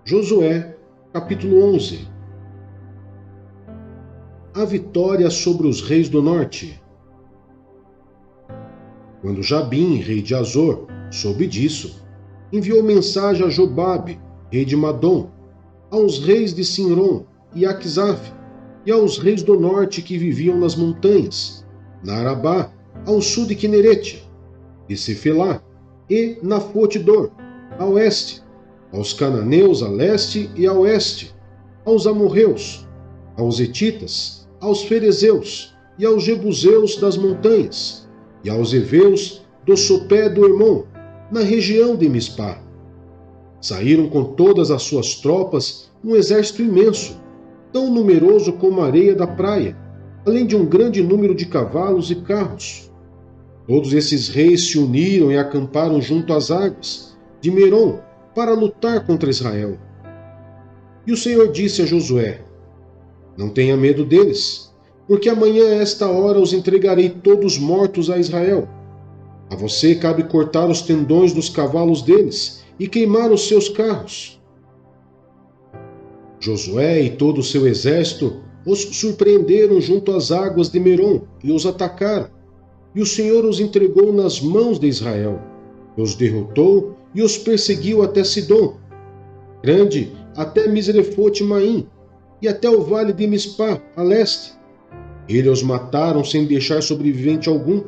Josué, capítulo 11. A vitória sobre os reis do norte. Quando Jabim, rei de Azor, soube disso, enviou mensagem a Jobabe, rei de Madom, aos reis de Sinrom e Aquisaf, e aos reis do norte que viviam nas montanhas, na Arabá, ao sul de Quinerete, de Cefelá, e na Fote-dor, a oeste, aos cananeus a leste e a oeste, aos amorreus, aos hetitas, aos ferezeus e aos jebuseus das montanhas, e aos heveus do sopé do Hermon, na região de Mispá. Saíram com todas as suas tropas um exército imenso, tão numeroso como a areia da praia, além de um grande número de cavalos e carros. Todos esses reis se uniram e acamparam junto às águas de Merom para lutar contra Israel. E o Senhor disse a Josué: não tenha medo deles, porque amanhã a esta hora os entregarei todos mortos a Israel. A você cabe cortar os tendões dos cavalos deles e queimar os seus carros. Josué e todo o seu exército os surpreenderam junto às águas de Merom e os atacaram. E o Senhor os entregou nas mãos de Israel, os derrotou e os perseguiu até Sidom, grande até Misrefote-Maim, e até o vale de Mispá, a leste. Ele os mataram sem deixar sobrevivente algum.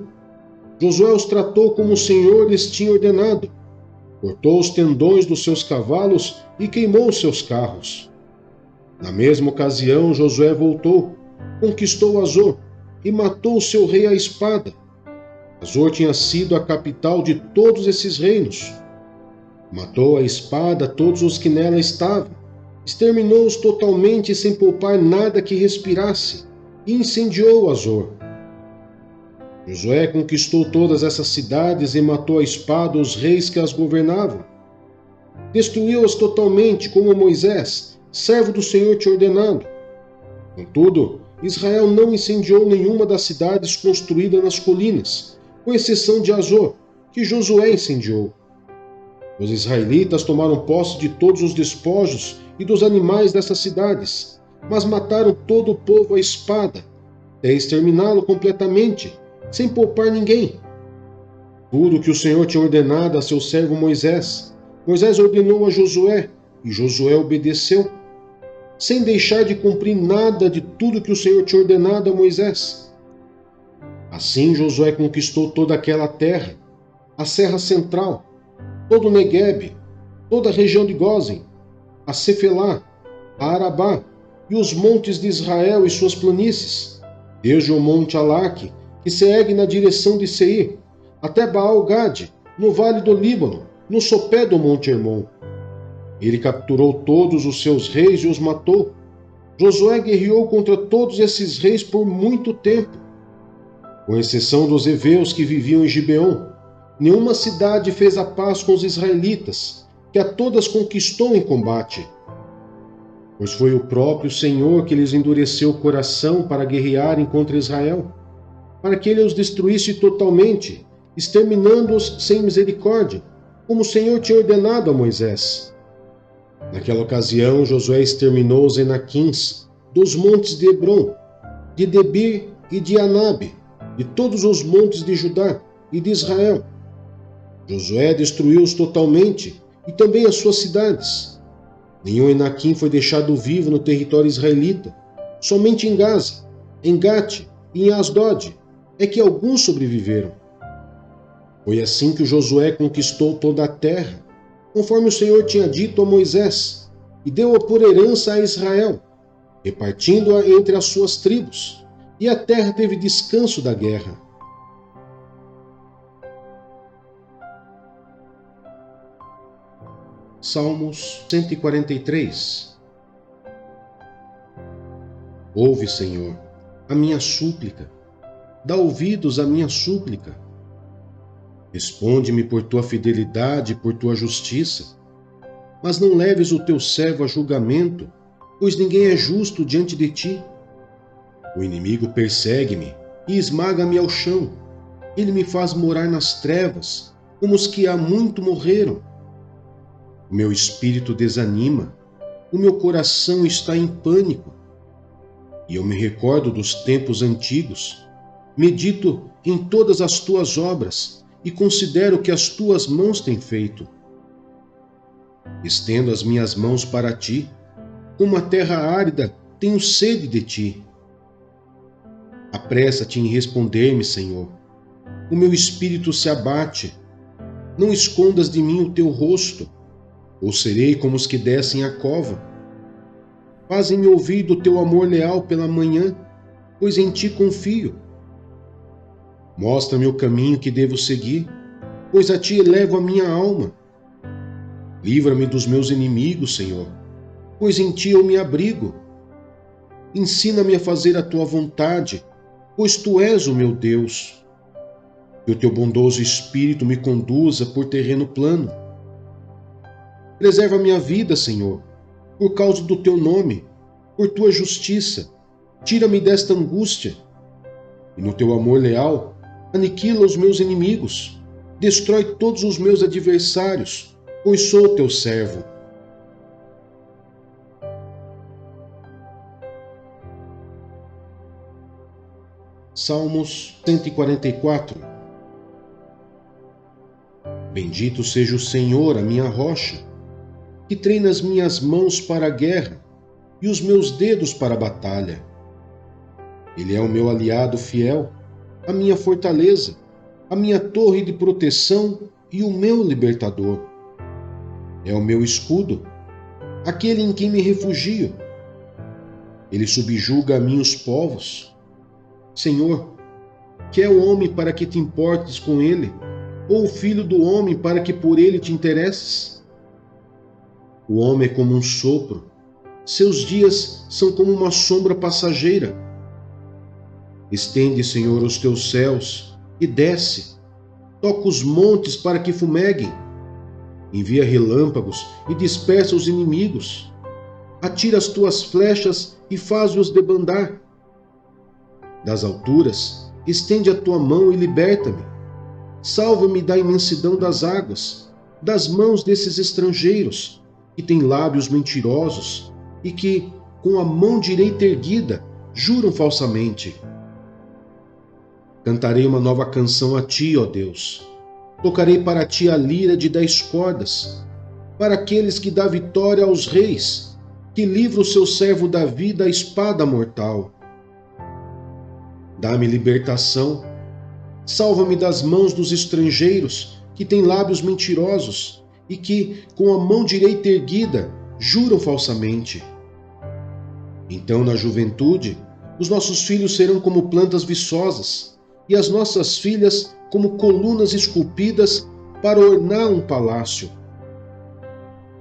Josué os tratou como o Senhor lhes tinha ordenado. Cortou os tendões dos seus cavalos e queimou os seus carros. Na mesma ocasião, Josué voltou, conquistou Azor e matou o seu rei à espada. Azor tinha sido a capital de todos esses reinos. Matou à espada todos os que nela estavam, exterminou-os totalmente sem poupar nada que respirasse, e incendiou Azor. Josué conquistou todas essas cidades e matou à espada os reis que as governavam. Destruiu-as totalmente, como Moisés, servo do Senhor, tinha ordenado. Contudo, Israel não incendiou nenhuma das cidades construídas nas colinas, com exceção de Azor, que Josué incendiou. Os israelitas tomaram posse de todos os despojos e dos animais dessas cidades, mas mataram todo o povo à espada, até exterminá-lo completamente, sem poupar ninguém. Tudo o que o Senhor tinha ordenado a seu servo Moisés, Moisés ordenou a Josué, e Josué obedeceu, sem deixar de cumprir nada de tudo que o Senhor tinha ordenado a Moisés. Assim Josué conquistou toda aquela terra, a Serra Central, todo o Neguebe, toda a região de Gósen, a Cefelá, a Arabá e os montes de Israel e suas planícies, desde o monte Alaque, que segue na direção de Seir, até Baal-Gade, no vale do Líbano, no sopé do monte Hermon. Ele capturou todos os seus reis e os matou. Josué guerreou contra todos esses reis por muito tempo. Com exceção dos heveus que viviam em Gibeon, nenhuma cidade fez a paz com os israelitas, que a todas conquistou em combate. Pois foi o próprio Senhor que lhes endureceu o coração para guerrearem contra Israel, para que ele os destruísse totalmente, exterminando-os sem misericórdia, como o Senhor tinha ordenado a Moisés. Naquela ocasião, Josué exterminou os Enaquins dos montes de Hebron, de Debir e de Anabe, de todos os montes de Judá e de Israel. Josué destruiu-os totalmente, e também as suas cidades. Nenhum Enaquim foi deixado vivo no território israelita. Somente em Gaza, em Gate e em Asdod é que alguns sobreviveram. Foi assim que Josué conquistou toda a terra, conforme o Senhor tinha dito a Moisés, e deu-a por herança a Israel, repartindo-a entre as suas tribos, e a terra teve descanso da guerra. Salmos 143. Ouve, Senhor, a minha súplica, dá ouvidos à minha súplica. Responde-me por tua fidelidade e por tua justiça, mas não leves o teu servo a julgamento, pois ninguém é justo diante de ti. O inimigo persegue-me e esmaga-me ao chão. Ele me faz morar nas trevas, como os que há muito morreram. O meu espírito desanima, o meu coração está em pânico. E eu me recordo dos tempos antigos, medito em todas as tuas obras e considero o que as tuas mãos têm feito. Estendo as minhas mãos para ti, como a terra árida, tenho sede de ti. Apressa-te em responder-me, Senhor. O meu espírito se abate. Não escondas de mim o teu rosto, ou serei como os que descem a cova. Fazem-me ouvir do teu amor leal pela manhã, pois em ti confio. Mostra-me o caminho que devo seguir, pois a ti elevo a minha alma. Livra-me dos meus inimigos, Senhor, pois em ti eu me abrigo. Ensina-me a fazer a tua vontade, pois tu és o meu Deus. Que o teu bondoso espírito me conduza por terreno plano. Preserva a minha vida, Senhor, por causa do teu nome, por tua justiça. Tira-me desta angústia. E no teu amor leal, aniquila os meus inimigos. Destrói todos os meus adversários, pois sou teu servo. Salmos 144. Bendito seja o Senhor, a minha rocha, que treina as minhas mãos para a guerra e os meus dedos para a batalha. Ele é o meu aliado fiel, a minha fortaleza, a minha torre de proteção e o meu libertador. É o meu escudo, aquele em quem me refugio. Ele subjuga a mim os povos. Senhor, que é o homem para que te importes com ele, ou o filho do homem para que por ele te interesses? O homem é como um sopro, seus dias são como uma sombra passageira. Estende, Senhor, os teus céus e desce. Toca os montes para que fumeguem. Envia relâmpagos e dispersa os inimigos. Atira as tuas flechas e faz-os debandar. Das alturas, estende a tua mão e liberta-me. Salva-me da imensidão das águas, das mãos desses estrangeiros, que têm lábios mentirosos e que, com a mão direita erguida, juram falsamente. Cantarei uma nova canção a ti, ó Deus. Tocarei para ti a lira de 10 cordas, para aqueles que dá vitória aos reis, que livra o seu servo Davi da espada mortal. Dá-me libertação, salva-me das mãos dos estrangeiros, que têm lábios mentirosos e que, com a mão direita erguida, juram falsamente. Então, na juventude, os nossos filhos serão como plantas viçosas, e as nossas filhas como colunas esculpidas para ornar um palácio.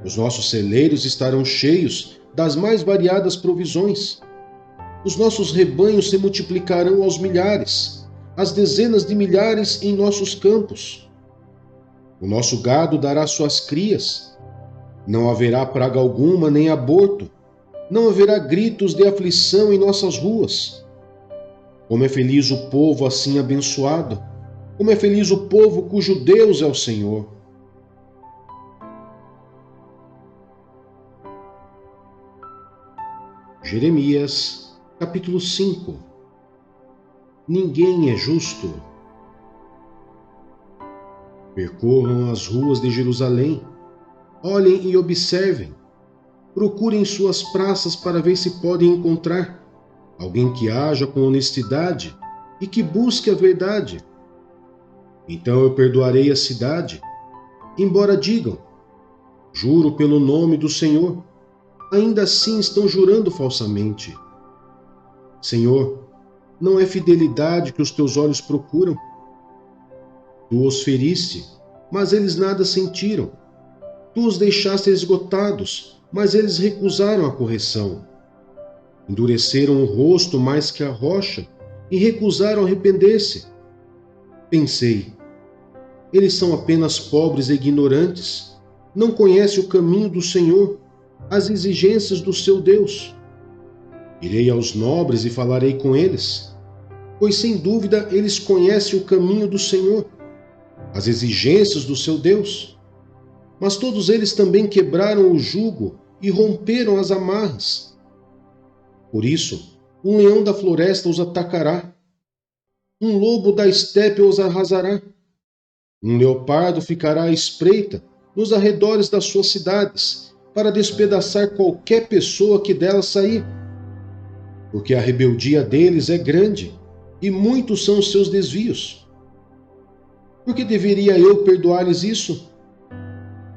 Os nossos celeiros estarão cheios das mais variadas provisões. Os nossos rebanhos se multiplicarão aos milhares, as dezenas de milhares em nossos campos. O nosso gado dará suas crias. Não haverá praga alguma nem aborto. Não haverá gritos de aflição em nossas ruas. Como é feliz o povo assim abençoado! Como é feliz o povo cujo Deus é o Senhor! Jeremias, capítulo 5. Ninguém é justo. Percorram as ruas de Jerusalém, olhem e observem. Procurem suas praças para ver se podem encontrar alguém que haja com honestidade e que busque a verdade. Então eu perdoarei a cidade, embora digam, juro pelo nome do Senhor, ainda assim estão jurando falsamente. Senhor, não é fidelidade que os teus olhos procuram? Tu os feriste, mas eles nada sentiram. Tu os deixaste esgotados, mas eles recusaram a correção. Endureceram o rosto mais que a rocha e recusaram arrepender-se. Pensei, eles são apenas pobres e ignorantes, não conhecem o caminho do Senhor, as exigências do seu Deus. Irei aos nobres e falarei com eles, pois sem dúvida eles conhecem o caminho do Senhor, as exigências do seu Deus. Mas todos eles também quebraram o jugo e romperam as amarras. Por isso, um leão da floresta os atacará, um lobo da estepe os arrasará, um leopardo ficará à espreita nos arredores das suas cidades, para despedaçar qualquer pessoa que delas sair. Porque a rebeldia deles é grande, e muitos são os seus desvios. Por que deveria eu perdoar-lhes isso?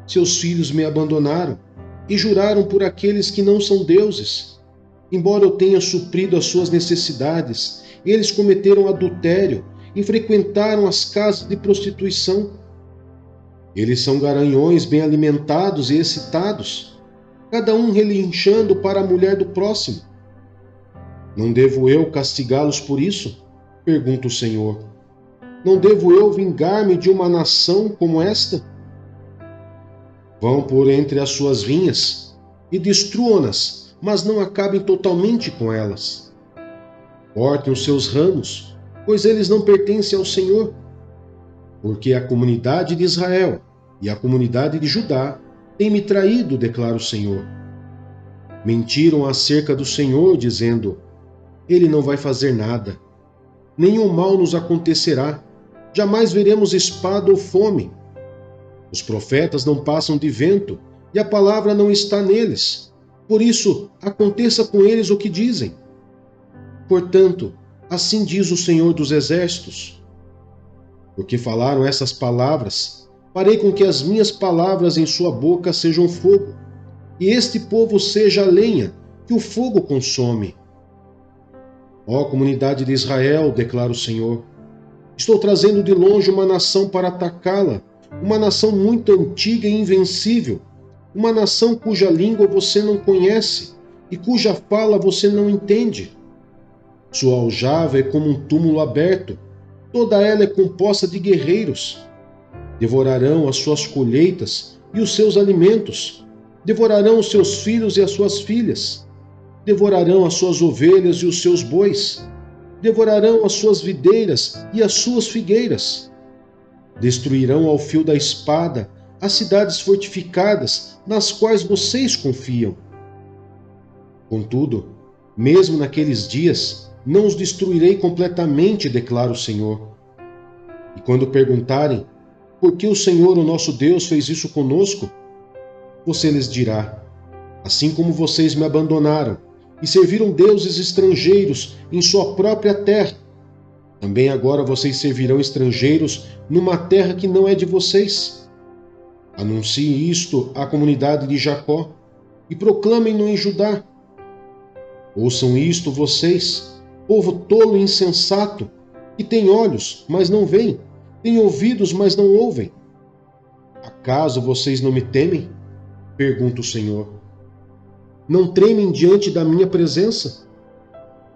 Seus filhos me abandonaram e juraram por aqueles que não são deuses. Embora eu tenha suprido as suas necessidades, eles cometeram adultério e frequentaram as casas de prostituição. Eles são garanhões bem alimentados e excitados, cada um relinchando para a mulher do próximo. Não devo eu castigá-los por isso? Pergunta o Senhor. Não devo eu vingar-me de uma nação como esta? Vão por entre as suas vinhas e destruam-nas, mas não acabem totalmente com elas. Cortem os seus ramos, pois eles não pertencem ao Senhor. Porque a comunidade de Israel e a comunidade de Judá têm me traído, declara o Senhor. Mentiram acerca do Senhor, dizendo: Ele não vai fazer nada. Nenhum mal nos acontecerá. Jamais veremos espada ou fome. Os profetas não passam de vento, e a palavra não está neles. Por isso, aconteça com eles o que dizem. Portanto, assim diz o Senhor dos Exércitos: porque falaram essas palavras, farei com que as minhas palavras em sua boca sejam fogo, e este povo seja a lenha que o fogo consome. Ó comunidade de Israel, declara o Senhor, estou trazendo de longe uma nação para atacá-la, uma nação muito antiga e invencível, uma nação cuja língua você não conhece e cuja fala você não entende. Sua aljava é como um túmulo aberto, toda ela é composta de guerreiros. Devorarão as suas colheitas e os seus alimentos, devorarão os seus filhos e as suas filhas, devorarão as suas ovelhas e os seus bois, devorarão as suas videiras e as suas figueiras. Destruirão ao fio da espada as cidades fortificadas nas quais vocês confiam. Contudo, mesmo naqueles dias, não os destruirei completamente, declara o Senhor. E quando perguntarem por que o Senhor, o nosso Deus, fez isso conosco, você lhes dirá: assim como vocês me abandonaram e serviram deuses estrangeiros em sua própria terra, também agora vocês servirão estrangeiros numa terra que não é de vocês. Anuncie isto à comunidade de Jacó e proclamem-no em Judá. Ouçam isto vocês, povo tolo e insensato, que tem olhos, mas não veem, tem ouvidos, mas não ouvem. Acaso vocês não me temem? Pergunta o Senhor. Não tremem diante da minha presença?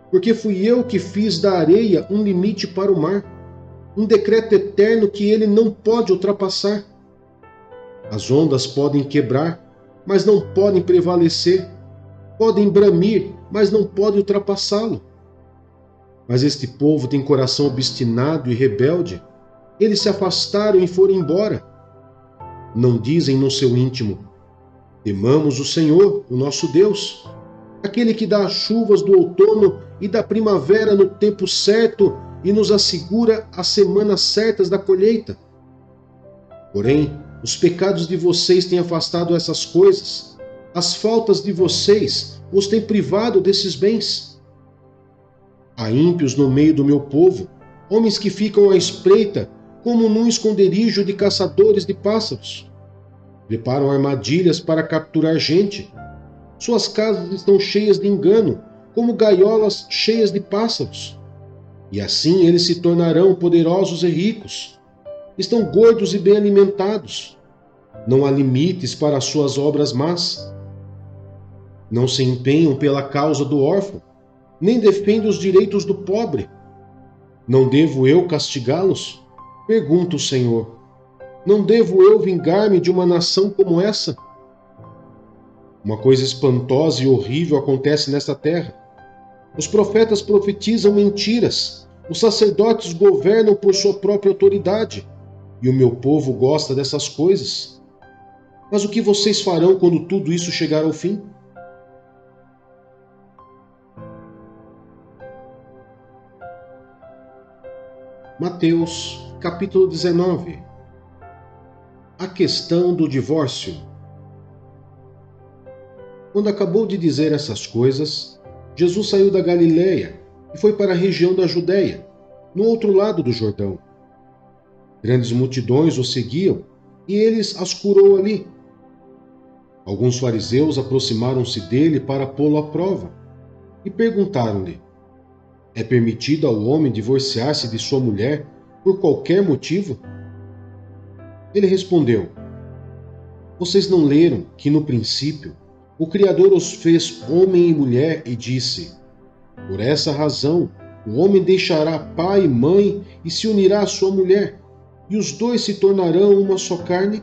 Porque fui eu que fiz da areia um limite para o mar, um decreto eterno que ele não pode ultrapassar. As ondas podem quebrar, mas não podem prevalecer. Podem bramir, mas não podem ultrapassá-lo. Mas este povo tem coração obstinado e rebelde. Eles se afastaram e foram embora. Não dizem no seu íntimo: temamos o Senhor, o nosso Deus, aquele que dá as chuvas do outono e da primavera no tempo certo e nos assegura as semanas certas da colheita. Porém, os pecados de vocês têm afastado essas coisas. As faltas de vocês os têm privado desses bens. Há ímpios no meio do meu povo, homens que ficam à espreita como num esconderijo de caçadores de pássaros. Preparam armadilhas para capturar gente. Suas casas estão cheias de engano, como gaiolas cheias de pássaros. E assim eles se tornarão poderosos e ricos. Estão gordos e bem alimentados. Não há limites para as suas obras más. Não se empenham pela causa do órfão, nem defendem os direitos do pobre. Não devo eu castigá-los? Pergunta o Senhor. Não devo eu vingar-me de uma nação como essa? Uma coisa espantosa e horrível acontece nesta terra. Os profetas profetizam mentiras, os sacerdotes governam por sua própria autoridade, e o meu povo gosta dessas coisas. Mas o que vocês farão quando tudo isso chegar ao fim? Mateus, capítulo 19. A questão do divórcio. Quando acabou de dizer essas coisas, Jesus saiu da Galiléia e foi para a região da Judéia, no outro lado do Jordão. Grandes multidões o seguiam e eles as curou ali. Alguns fariseus aproximaram-se dele para pô-lo à prova e perguntaram-lhe: é permitido ao homem divorciar-se de sua mulher por qualquer motivo? Ele respondeu: vocês não leram que no princípio o Criador os fez homem e mulher e disse: por essa razão o homem deixará pai e mãe e se unirá à sua mulher, e os dois se tornarão uma só carne?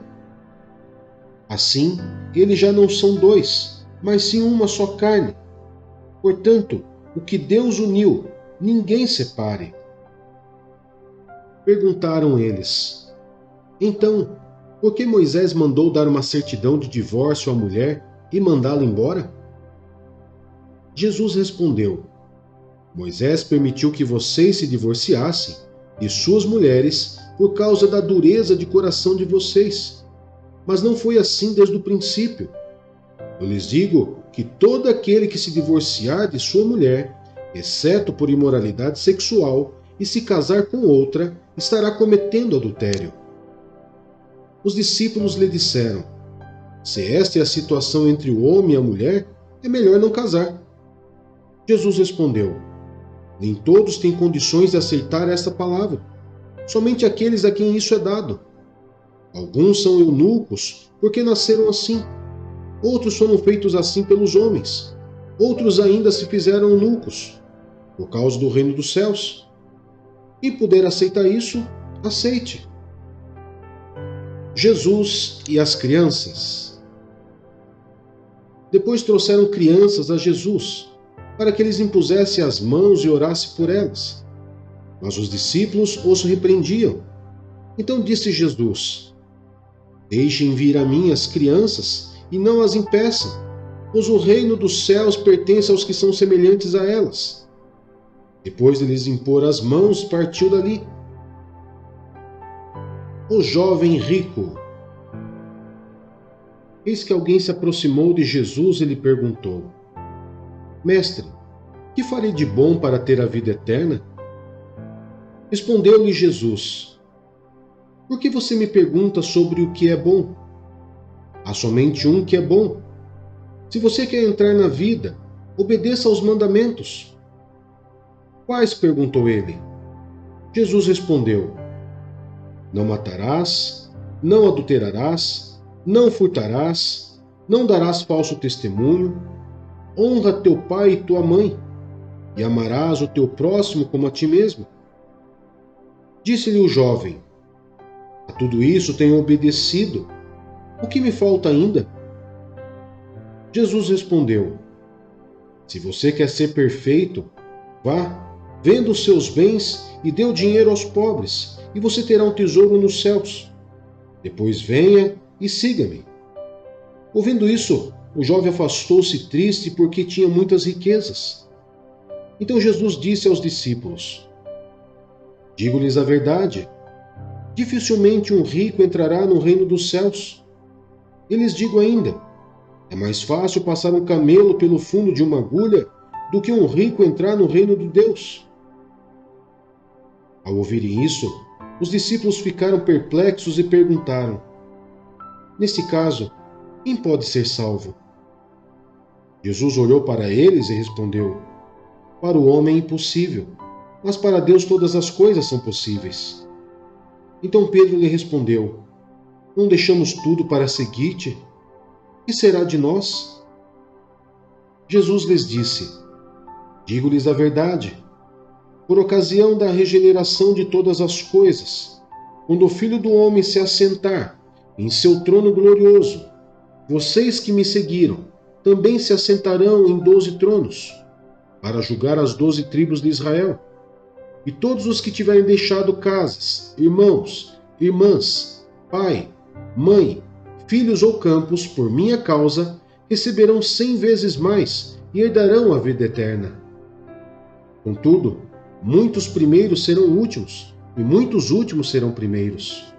Assim, eles já não são dois, mas sim uma só carne. Portanto, o que Deus uniu, ninguém separe. Perguntaram eles: então, por que Moisés mandou dar uma certidão de divórcio à mulher e mandá-la embora? Jesus respondeu: Moisés permitiu que vocês se divorciassem de suas mulheres por causa da dureza de coração de vocês. Mas não foi assim desde o princípio. Eu lhes digo que todo aquele que se divorciar de sua mulher, exceto por imoralidade sexual, e se casar com outra, estará cometendo adultério. Os discípulos lhe disseram: se esta é a situação entre o homem e a mulher, é melhor não casar. Jesus respondeu: nem todos têm condições de aceitar esta palavra, somente aqueles a quem isso é dado. Alguns são eunucos porque nasceram assim, outros foram feitos assim pelos homens, outros ainda se fizeram eunucos, por causa do reino dos céus. Quem puder aceitar isso, aceite. Jesus e as crianças. Depois trouxeram crianças a Jesus, para que eles impusessem as mãos e orasse por elas. Mas os discípulos os repreendiam. Então disse Jesus: deixem vir a mim as crianças e não as impeçam, pois o reino dos céus pertence aos que são semelhantes a elas. Depois de lhes impor as mãos, partiu dali. O jovem rico. Eis que alguém se aproximou de Jesus e lhe perguntou: Mestre, que farei de bom para ter a vida eterna? Respondeu-lhe Jesus: por que você me pergunta sobre o que é bom? Há somente um que é bom. Se você quer entrar na vida, obedeça aos mandamentos. Quais? Perguntou ele. Jesus respondeu: não matarás, não adulterarás, não furtarás, não darás falso testemunho, honra teu pai e tua mãe, e amarás o teu próximo como a ti mesmo. Disse-lhe o jovem: a tudo isso tenho obedecido. O que me falta ainda? Jesus respondeu: se você quer ser perfeito, vá, venda os seus bens e dê o dinheiro aos pobres, e você terá um tesouro nos céus. Depois venha e siga-me. Ouvindo isso, o jovem afastou-se triste porque tinha muitas riquezas. Então Jesus disse aos discípulos: digo-lhes a verdade, dificilmente um rico entrará no reino dos céus. E lhes digo ainda: é mais fácil passar um camelo pelo fundo de uma agulha do que um rico entrar no reino de Deus. Ao ouvirem isso, os discípulos ficaram perplexos e perguntaram: nesse caso, quem pode ser salvo? Jesus olhou para eles e respondeu: para o homem é impossível, mas para Deus todas as coisas são possíveis. Então Pedro lhe respondeu: não deixamos tudo para seguir-te? Que será de nós? Jesus lhes disse: digo-lhes a verdade. Por ocasião da regeneração de todas as coisas, quando o Filho do Homem se assentar em seu trono glorioso, vocês que me seguiram também se assentarão em 12 tronos, para julgar as 12 tribos de Israel. E todos os que tiverem deixado casas, irmãos, irmãs, pai, mãe, filhos ou campos, por minha causa, receberão 100 vezes mais e herdarão a vida eterna. Contudo, muitos primeiros serão últimos, e muitos últimos serão primeiros.